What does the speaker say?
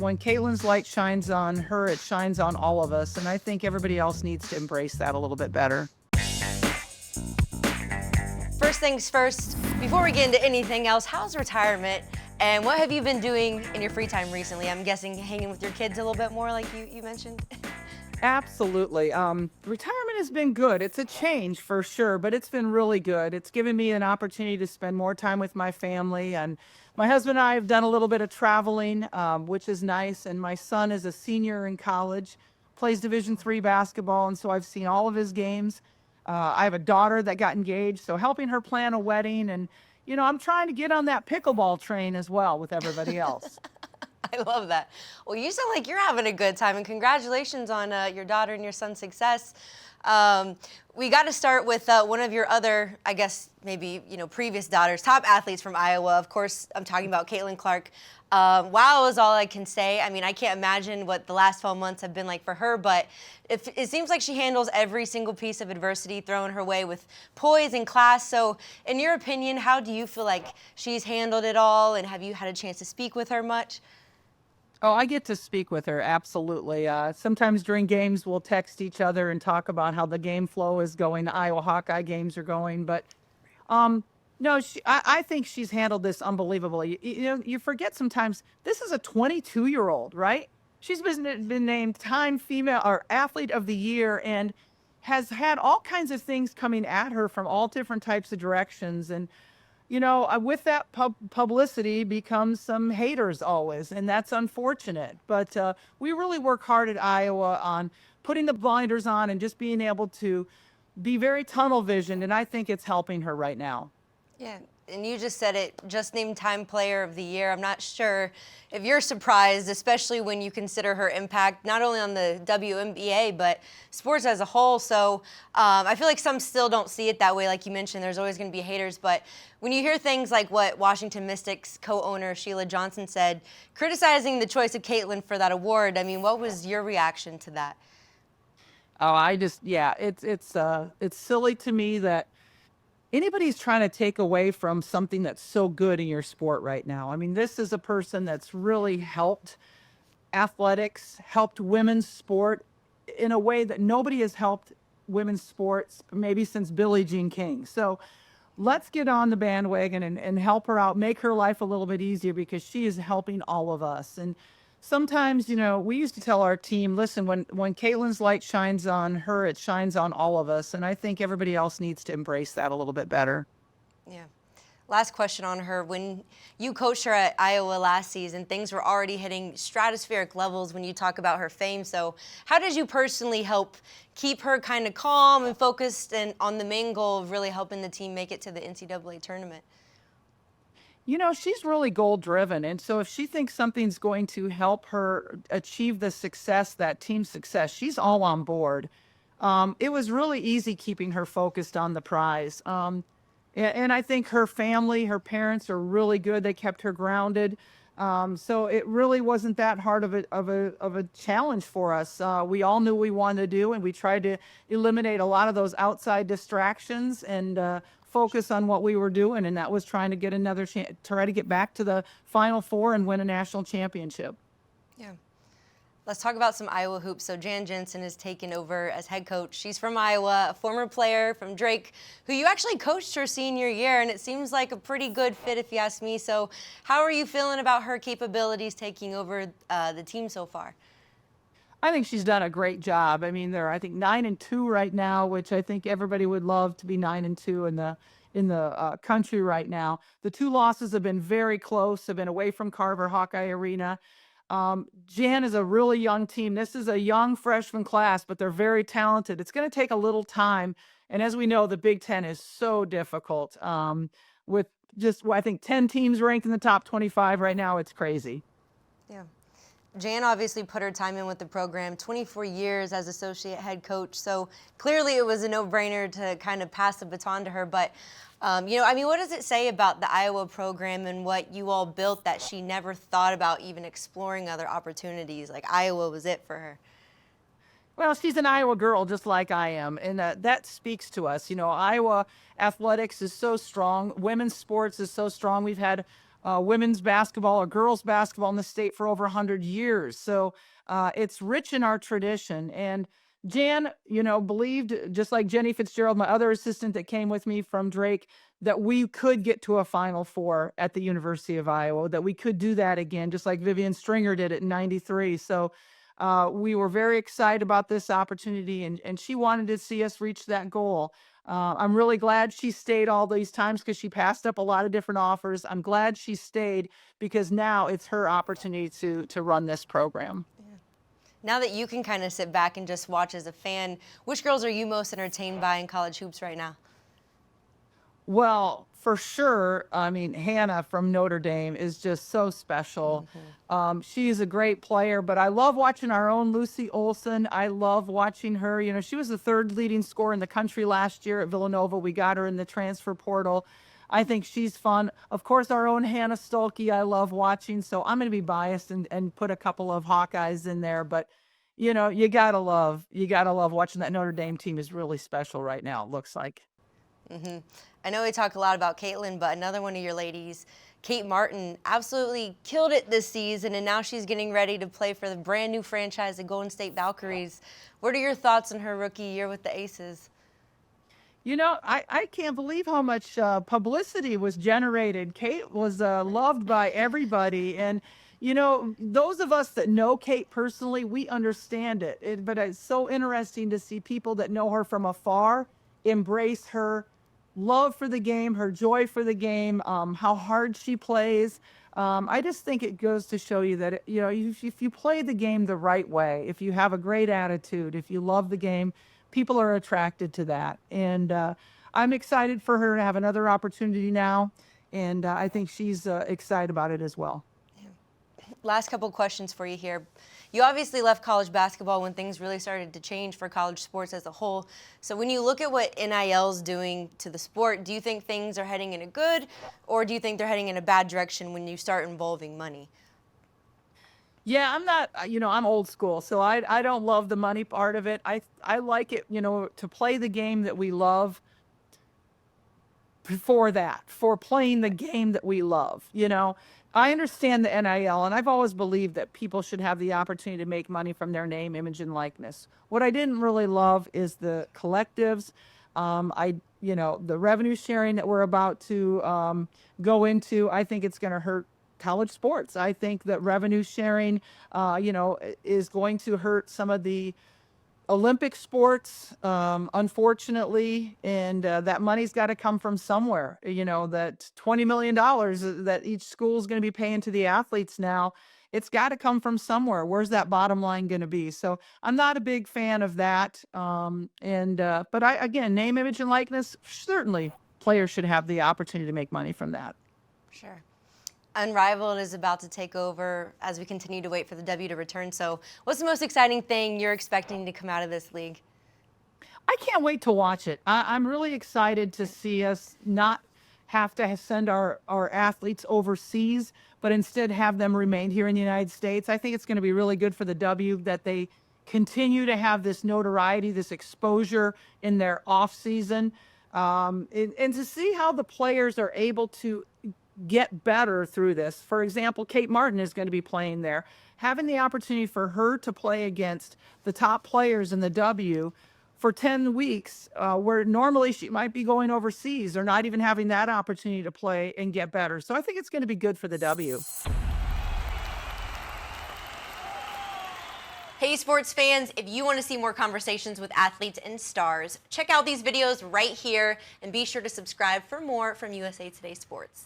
When Caitlin's light shines on her, it shines on all of us. And I think everybody else needs to embrace that a little bit better. First things first, before we get into anything else, how's retirement? And what have you been doing in your free time recently? I'm guessing hanging with your kids a little bit more, like you mentioned. Absolutely. Retirement has been good. It's a change for sure, but it's been really good. It's given me an opportunity to spend more time with my family. And my husband and I have done a little bit of traveling, which is nice. And my son is a senior in college, plays Division III basketball. And so I've seen all of his games. I have a daughter that got engaged, so helping her plan a wedding. And, I'm trying to get on that pickleball train as well with everybody else. I love that. Well, you sound like you're having a good time, and congratulations on your daughter and your son's success. We got to start with one of your other, I guess, maybe, previous daughters, top athletes from Iowa. Of course, I'm talking about Caitlin Clark. Wow is all I can say. I mean, I can't imagine what the last 12 months have been like for her, but it seems like she handles every single piece of adversity thrown her way with poise and class. So in your opinion, how do you feel like she's handled it all, and have you had a chance to speak with her much? Oh, I get to speak with her, absolutely. Sometimes during games, we'll text each other and talk about how the game flow is going, the Iowa Hawkeye games are going. But um, no, I think she's handled this unbelievably. You forget sometimes this is a 22-year-old, right? She's been named Time Female or Athlete of the Year and has had all kinds of things coming at her from all different types of directions. And with that publicity becomes some haters always, and that's unfortunate. But we really work hard at Iowa on putting the blinders on and just being able to be very tunnel visioned, and I think it's helping her right now. Yeah, and you just said it, just named Time Player of the Year. I'm not sure if you're surprised, especially when you consider her impact not only on the WNBA, but sports as a whole. So I feel like some still don't see it that way. Like you mentioned, there's always going to be haters. But when you hear things like what Washington Mystics co-owner Sheila Johnson said, criticizing the choice of Caitlin for that award, I mean, what was your reaction to that? Oh, yeah, it's silly to me that anybody's trying to take away from something that's so good in your sport right now. I mean, this is a person that's really helped athletics, helped women's sport in a way that nobody has helped women's sports maybe since Billie Jean King. So let's get on the bandwagon and help her out, make her life a little bit easier because she is helping all of us. And sometimes, we used to tell our team, listen, when Caitlin's light shines on her, it shines on all of us. And I think everybody else needs to embrace that a little bit better. Yeah. Last question on her. When you coached her at Iowa last season, things were already hitting stratospheric levels when you talk about her fame. So how did you personally help keep her kind of calm and focused and on the main goal of really helping the team make it to the NCAA tournament? She's really goal driven. And so if she thinks something's going to help her achieve the success, that team success, she's all on board. It was really easy keeping her focused on the prize. And I think her family, her parents are really good. They kept her grounded. So it really wasn't that hard of a challenge for us. We all knew what we wanted to do, and we tried to eliminate a lot of those outside distractions and focus on what we were doing, and that was trying to get another chance, try to get back to the Final Four and win a national championship. Yeah. Let's talk about some Iowa hoops. So Jan Jensen has taken over as head coach. She's from Iowa, a former player from Drake, who you actually coached her senior year, and it seems like a pretty good fit if you ask me. So how are you feeling about her capabilities taking over the team so far? I think she's done a great job. I mean, they're I think 9-2 right now, which I think everybody would love to be 9-2 in the country right now. The two losses have been very close. Have been away from Carver Hawkeye Arena. Jan is a really young team. This is a young freshman class, but they're very talented. It's going to take a little time. And as we know, the Big Ten is so difficult. With just, I think, 10 teams ranked in the top 25 right now. It's crazy. Yeah. Jan obviously put her time in with the program, 24 years as associate head coach. So clearly it was a no-brainer to kind of pass the baton to her. But, I mean, what does it say about the Iowa program and what you all built that she never thought about even exploring other opportunities? Like Iowa was it for her. Well, she's an Iowa girl, just like I am, and that speaks to us. Iowa athletics is so strong. Women's sports is so strong. We've had women's basketball or girls basketball in the state for over 100 years. So it's rich in our tradition. And Jan, believed, just like Jenny Fitzgerald, my other assistant that came with me from Drake, that we could get to a Final Four at the University of Iowa, that we could do that again, just like Vivian Stringer did it in '93. So we were very excited about this opportunity, and she wanted to see us reach that goal. I'm really glad she stayed all these times because she passed up a lot of different offers. I'm glad she stayed because now it's her opportunity to run this program. Now that you can kind of sit back and just watch as a fan, which girls are you most entertained by in college hoops right now? Well, for sure. I mean, Hannah from Notre Dame is just so special. She's a great player, but I love watching our own Lucy Olson. I love watching her. She was the third leading scorer in the country last year at Villanova. We got her in the transfer portal. I think she's fun. Of course, our own Hannah Stolke, I love watching. So I'm going to be biased and put a couple of Hawkeyes in there. But, you gotta love watching that Notre Dame team is really special right now, it looks like. I know we talk a lot about Caitlin, but another one of your ladies, Kate Martin, absolutely killed it this season, and now she's getting ready to play for the brand new franchise, the Golden State Valkyries. What are your thoughts on her rookie year with the Aces? I can't believe how much publicity was generated. Kate was loved by everybody. And, those of us that know Kate personally, we understand it. But it's so interesting to see people that know her from afar embrace her love for the game, her joy for the game, how hard she plays. I just think it goes to show you that, if you play the game the right way, if you have a great attitude, if you love the game, people are attracted to that. And I'm excited for her to have another opportunity now. And I think she's excited about it as well. Last couple questions for you here. You obviously left college basketball when things really started to change for college sports as a whole. So when you look at what NIL's doing to the sport, do you think things are heading in a good, or do you think they're heading in a bad direction when you start involving money? Yeah, I'm not, I'm old school, so I don't love the money part of it. I like it, to play the game that we love for playing the game that we love. I understand the NIL, and I've always believed that people should have the opportunity to make money from their name, image, and likeness. What I didn't really love is the collectives. The revenue sharing that we're about to go into. I think it's going to hurt college sports. I think that revenue sharing, is going to hurt some of the Olympic sports, unfortunately, and that money's got to come from somewhere. That $20 million that each school is going to be paying to the athletes now, it's got to come from somewhere. Where's that bottom line going to be? So I'm not a big fan of that. But again, name, image, and likeness, certainly players should have the opportunity to make money from that. Sure. Unrivaled is about to take over as we continue to wait for the W to return. So what's the most exciting thing you're expecting to come out of this league? I can't wait to watch it. I'm really excited to see us not have to send our athletes overseas, but instead have them remain here in the United States. I think it's going to be really good for the W that they continue to have this notoriety, this exposure in their off season, and to see how the players are able to get better through this. For example, Kate Martin is going to be playing there. Having the opportunity for her to play against the top players in the W for 10 weeks, where normally she might be going overseas or not even having that opportunity to play and get better. So I think it's going to be good for the W. Hey, sports fans, if you want to see more conversations with athletes and stars, check out these videos right here and be sure to subscribe for more from USA Today Sports.